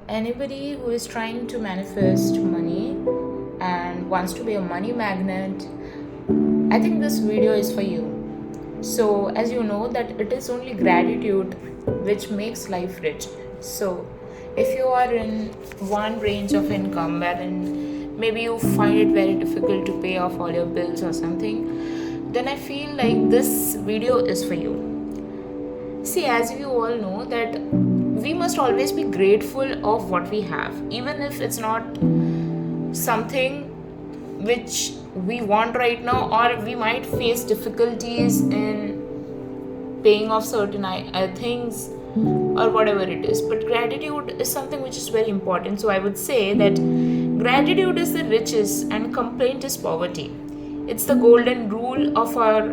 Anybody who is trying to manifest money and wants to be a money magnet, I think this video is for you. So, as you know, that it is only gratitude which makes life rich. So, if you are in one range of income wherein maybe you find it very difficult to pay off all your bills or something, then I feel like this video is for you. See, as you all know, that we must always be grateful of what we have, even if it's not something which we want right now, or we might face difficulties in paying off certain things or whatever it is. But gratitude is something which is very important. So I would say that gratitude is the riches and complaint is poverty. It's the golden rule of our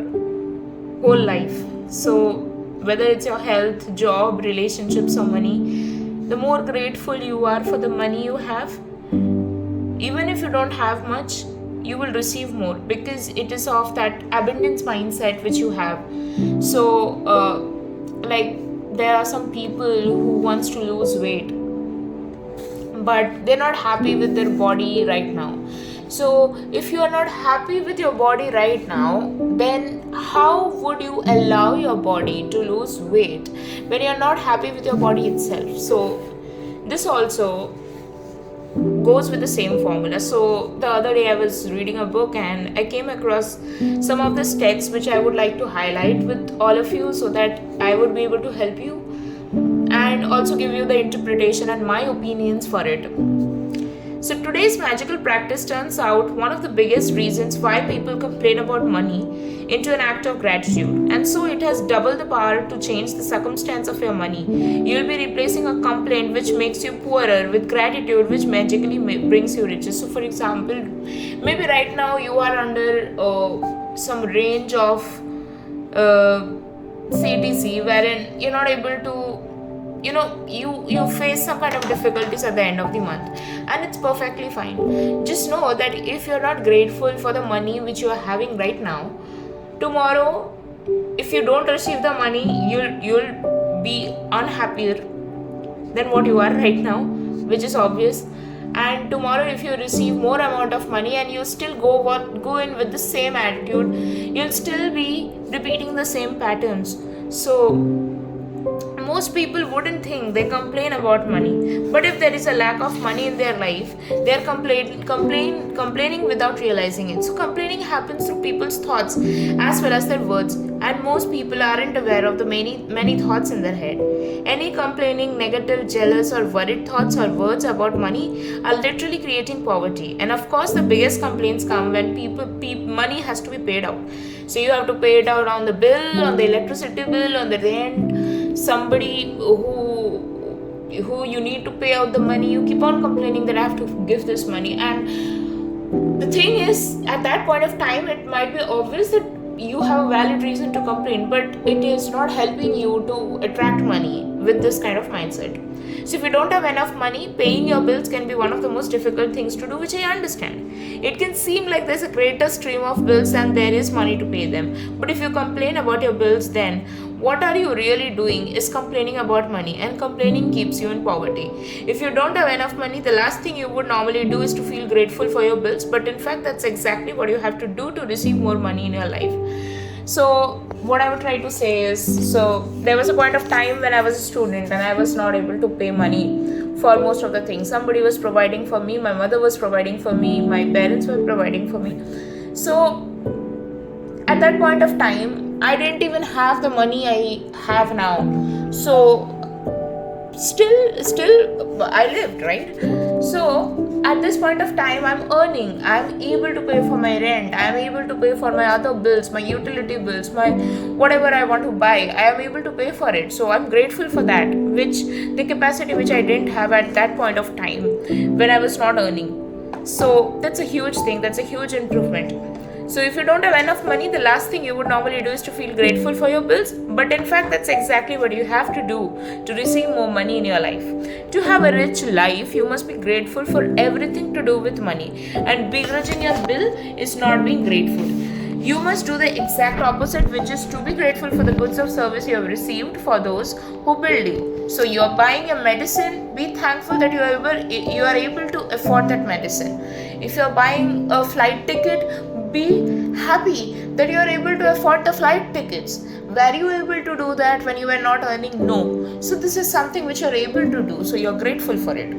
whole life. So whether it's your health, job, relationships, or money, the more grateful you are for the money you have, even if you don't have much, you will receive more, because it is of that abundance mindset which you have. So like there are some people who wants to lose weight, but they're not happy with their body right now. So if you are not happy with your body right now, then how would you allow your body to lose weight when you're not happy with your body itself? So this also goes with the same formula. So the other day I was reading a book and I came across some of this text which I would like to highlight with all of you, so that I would be able to help you and also give you the interpretation and my opinions for it. So today's magical practice turns out one of the biggest reasons why people complain about money into an act of gratitude. And so it has double the power to change the circumstance of your money. You'll be replacing a complaint which makes you poorer with gratitude which magically brings you riches. So for example, maybe right now you are under some range of CTC wherein you're not able to, you face some kind of difficulties at the end of the month, and it's perfectly fine. Just know that if you're not grateful for the money which you are having right now, tomorrow if you don't receive the money, you'll be unhappier than what you are right now, which is obvious. And tomorrow if you receive more amount of money and you still go in with the same attitude, you'll still be repeating the same patterns. So most people wouldn't think they complain about money, but if there is a lack of money in their life, they are complaining without realizing it. So complaining happens through people's thoughts as well as their words, and most people aren't aware of the many thoughts in their head. Any complaining, negative, jealous, or worried thoughts or words about money are literally creating poverty. And of course, the biggest complaints come when money has to be paid out. So you have to pay it out on the bill, on the electricity bill, on the rent. Somebody who you need to pay out the money, you keep on complaining that I have to give this money. And the thing is, at that point of time, it might be obvious that you have a valid reason to complain, but it is not helping you to attract money with this kind of mindset. So if you don't have enough money, paying your bills can be one of the most difficult things to do, which I understand. It can seem like there's a greater stream of bills and there is money to pay them. But if you complain about your bills, then what are you really doing is complaining about money, and complaining keeps you in poverty. If you don't have enough money, the last thing you would normally do is to feel grateful for your bills, but in fact that's exactly what you have to do to receive more money in your life. So what I would try to say is, so there was a point of time when I was a student and I was not able to pay money for most of the things. Somebody was providing for me, my mother was providing for me, my parents were providing for me. So at that point of time, I didn't even have the money I have now. So still I lived, right? So at this point of time, I'm earning, I'm able to pay for my rent, I'm able to pay for my other bills, my utility bills, my whatever I want to buy, I am able to pay for it. So I'm grateful for that, which the capacity which I didn't have at that point of time when I was not earning. So that's a huge thing, that's a huge improvement. So if you don't have enough money, the last thing you would normally do is to feel grateful for your bills. But in fact, that's exactly what you have to do to receive more money in your life. To have a rich life, you must be grateful for everything to do with money. And begrudging your bill is not being grateful. You must do the exact opposite, which is to be grateful for the goods of service you have received for those who build you. So you are buying a medicine, be thankful that you are able to afford that medicine. If you are buying a flight ticket, be happy that you are able to afford the flight tickets. Were you able to do that when you were not earning? No. So this is something which you are able to do, so you are grateful for it.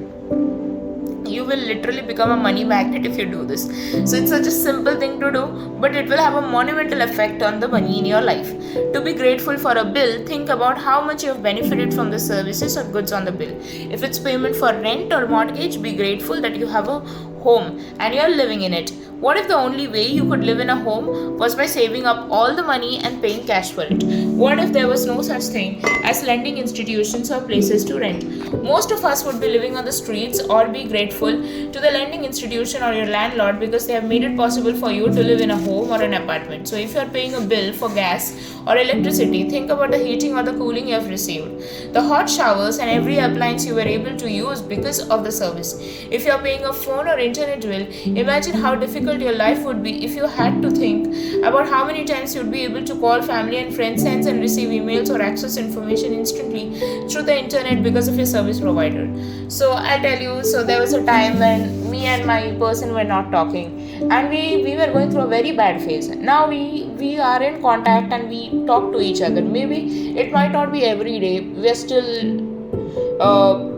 You will literally become a money magnet if you do this. So it's such a simple thing to do, but it will have a monumental effect on the money in your life. To be grateful for a bill, think about how much you have benefited from the services or goods on the bill. If it's payment for rent or mortgage, be grateful that you have a home and you're living in it. What if the only way you could live in a home was by saving up all the money and paying cash for it? What if there was no such thing as lending institutions or places to rent? Most of us would be living on the streets, or be grateful to the lending institution or your landlord because they have made it possible for you to live in a home or an apartment. So if you are paying a bill for gas or electricity, think about the heating or the cooling you have received, the hot showers and every appliance you were able to use because of the service. If you are paying a phone or internet bill, imagine how difficult your life would be if you had to think about how many times you'd be able to call family and friends, send and receive emails, or access information instantly through the internet because of your service provider. So I'll tell you, so there was a time when me and my person were not talking, and we were going through a very bad phase. Now we are in contact and we talk to each other. Maybe it might not be every day, we're still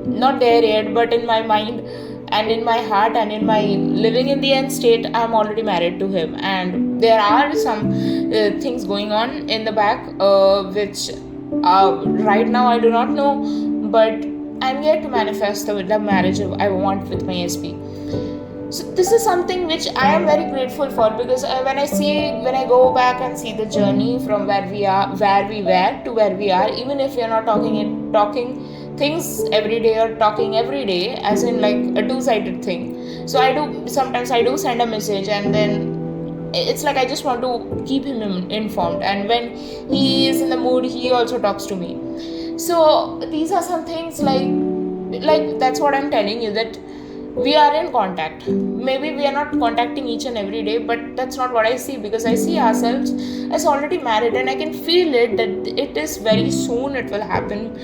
not there yet, but in my mind and in my heart and in my living in the end state, I'm already married to him, and there are some things going on in the back, which right now I do not know, but I'm yet to manifest the marriage I want with my SP. So this is something which I am very grateful for, because when I go back and see the journey from where we were to where we are, even if we are not talking things every day or talking every day, as in like a two-sided thing. So sometimes I do send a message, and then it's like I just want to keep him informed, and when he is in the mood, he also talks to me. So these are some things like that's what I'm telling you, that we are in contact. Maybe we are not contacting each and every day, but that's not what I see, because I see ourselves as already married, and I can feel it that it is very soon it will happen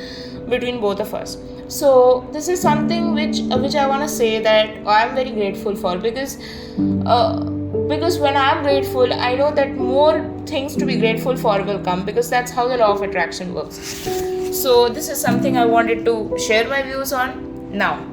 between both of us. So this is something which I want to say that I'm very grateful for, because when I'm grateful, I know that more things to be grateful for will come, because that's how the law of attraction works. So this is something I wanted to share my views on. Now,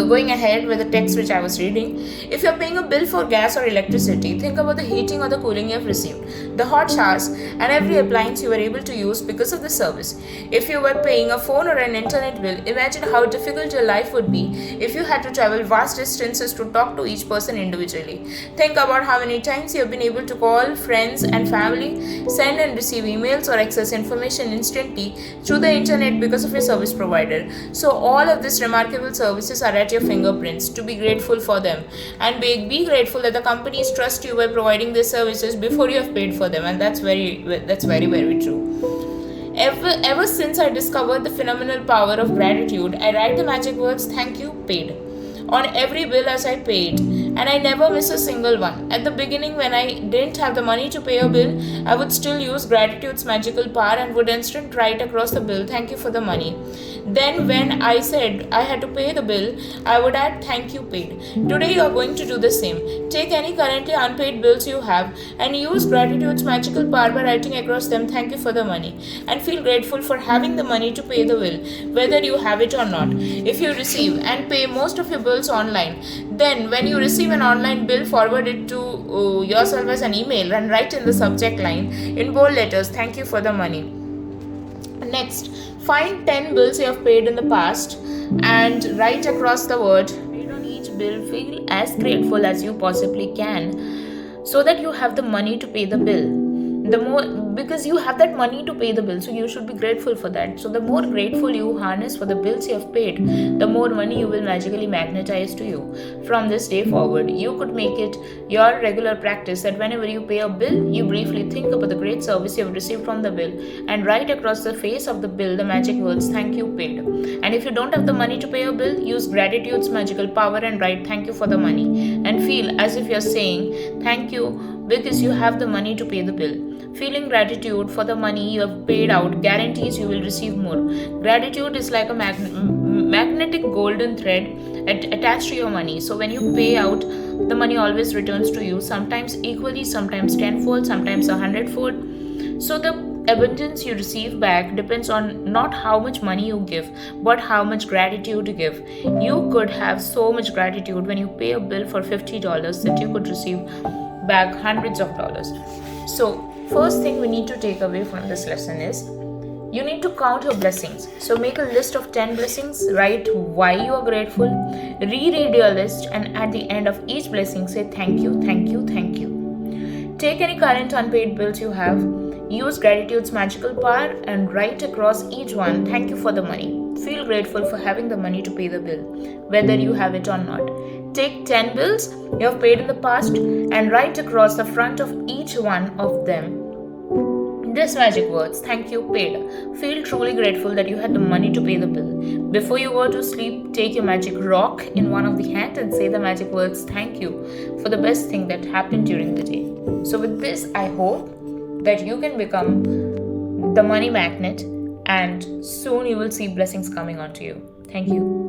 going ahead with the text which I was reading, if you're paying a bill for gas or electricity, think about the heating or the cooling you have received, the hot showers, and every appliance you were able to use because of the service. If you were paying a phone or an internet bill, imagine how difficult your life would be if you had to travel vast distances to talk to each person individually. Think about how many times you have been able to call friends and family, send and receive emails, or access information instantly through the internet because of your service provider. So all of this remarkable services are at your fingerprints. To be grateful for them, and be grateful that the companies trust you by providing their services before you have paid for them, and that's very very true. Ever since I discovered the phenomenal power of gratitude, I write the magic words "thank you, paid" on every bill as I paid, and I never miss a single one. At the beginning, when I didn't have the money to pay a bill, I would still use gratitude's magical power and would instant write across the bill, "Thank you for the money." Then, when I said I had to pay the bill, I would add "Thank you, paid." Today, you are going to do the same. Take any currently unpaid bills you have and use gratitude's magical power by writing across them "Thank you for the money," and feel grateful for having the money to pay the bill, whether you have it or not. If you receive and pay most of your bills online, then when you receive an online bill, forward it to yourself as an email and write in the subject line in bold letters "Thank you for the money." Next, find 10 bills you have paid in the past and write across the word paid on each bill. Feel as grateful as you possibly can, so that you have the money to pay the bill. The more, because you have that money to pay the bill, so you should be grateful for that. So the more grateful you harness for the bills you have paid, the more money you will magically magnetize to you. From this day forward, you could make it your regular practice that whenever you pay a bill, you briefly think about the great service you have received from the bill and write across the face of the bill the magic words "Thank you, paid." And if you don't have the money to pay a bill, use gratitude's magical power and write "Thank you for the money," and feel as if you're saying "Thank you because you have the money to pay the bill. Feeling gratitude for the money you have paid out guarantees you will receive more. Gratitude is like a magnetic golden thread attached to your money. So when you pay out, the money always returns to you, sometimes equally, sometimes tenfold, sometimes 100-fold. So the abundance you receive back depends on not how much money you give, but how much gratitude you give. You could have so much gratitude when you pay a bill for $50 that you could receive back hundreds of dollars. So, first thing we need to take away from this lesson is you need to count your blessings. So, make a list of 10 blessings, write why you are grateful, reread your list, and at the end of each blessing, say thank you, thank you, thank you. Take any current unpaid bills you have, use gratitude's magical power, and write across each one, thank you for the money. Feel grateful for having the money to pay the bill, whether you have it or not. Take 10 bills you have paid in the past and write across the front of each one of them these magic words, thank you, paid. Feel truly grateful that you had the money to pay the bill. Before you go to sleep, take your magic rock in one of the hands and say the magic words, thank you, for the best thing that happened during the day. So with this, I hope that you can become the money magnet and soon you will see blessings coming onto you. Thank you.